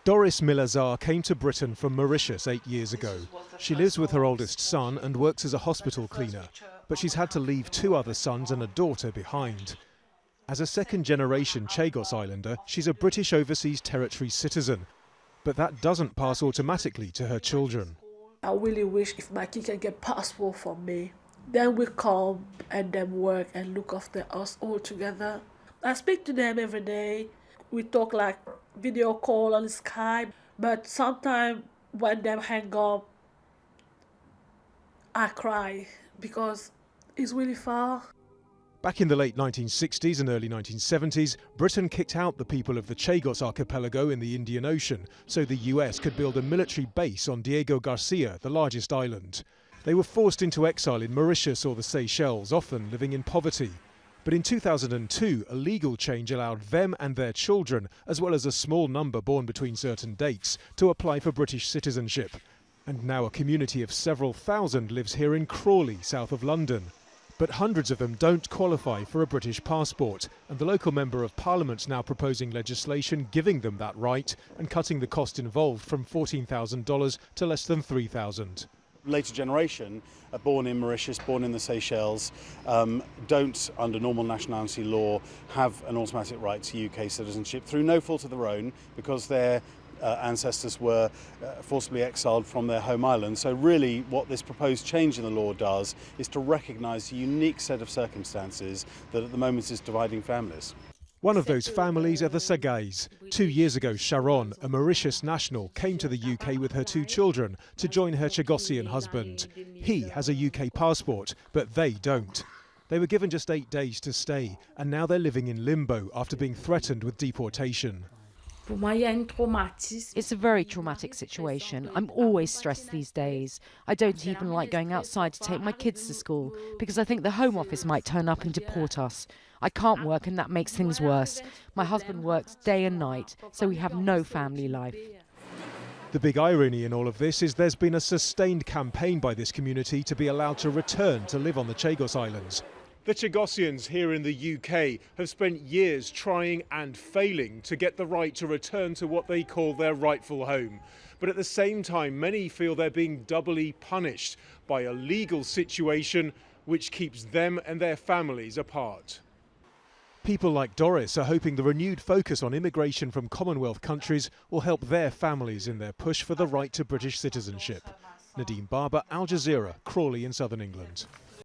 Doris MILAZARE came to Britain from Mauritius 8 years ago. She lives with her oldest son and works as a hospital cleaner, but she's had to leave 2 other sons and a daughter behind. As a second-generation Chagos Islander, she's a British Overseas Territory citizen, but that doesn't pass automatically to her children. I really wish if my kid can get passport for me, then we come and then work and look after us all together. I speak to them every day. We talk like video call on Skype, but sometimes when them hang up, I cry because it's really far. Back in the late 1960s and early 1970s, Britain kicked out the people of the Chagos archipelago in the Indian Ocean so the US could build a military base on Diego Garcia, the largest island. They were forced into exile in Mauritius or the Seychelles, often living in poverty. But in 2002, a legal change allowed them and their children, as well as a small number born between certain dates, to apply for British citizenship. And now a community of several thousand lives here in CRAWLEY, south of London. But hundreds of them don't qualify for a British passport, and the local Member of Parliament's now proposing legislation giving them that right and cutting the cost involved from $14,000 to less than $3,000. Later generation, born in Mauritius, born in the Seychelles, don't, under normal nationality law, have an automatic right to UK citizenship through no fault of their own, because their ancestors were forcibly exiled from their home island. So really what this proposed change in the law does is to recognise the unique set of circumstances that at the moment is dividing families. One of those families are the SAGAIEs. 2 years ago, SHARONNE, a Mauritius national, came to the UK with her 2 children to join her Chagossian husband. He has a UK passport, but they don't. They were given just 8 days to stay, and now they're living in limbo after being threatened with deportation. It's a very traumatic situation. I'm always stressed these days. I don't even like going outside to take my kids to school because I think the Home Office might turn up and deport us. I can't work and that makes things worse. My husband works day and night, so we have no family life. The big irony in all of this is there's been a sustained campaign by this community to be allowed to return to live on the Chagos Islands. The Chagossians here in the UK have spent years trying and failing to get the right to return to what they call their rightful home. But at the same time, many feel they're being doubly punished by a legal situation which keeps them and their families apart. People like Doris are hoping the renewed focus on immigration from Commonwealth countries will help their families in their push for the right to British citizenship. Nadim, Al Jazeera, CRAWLEY in southern England.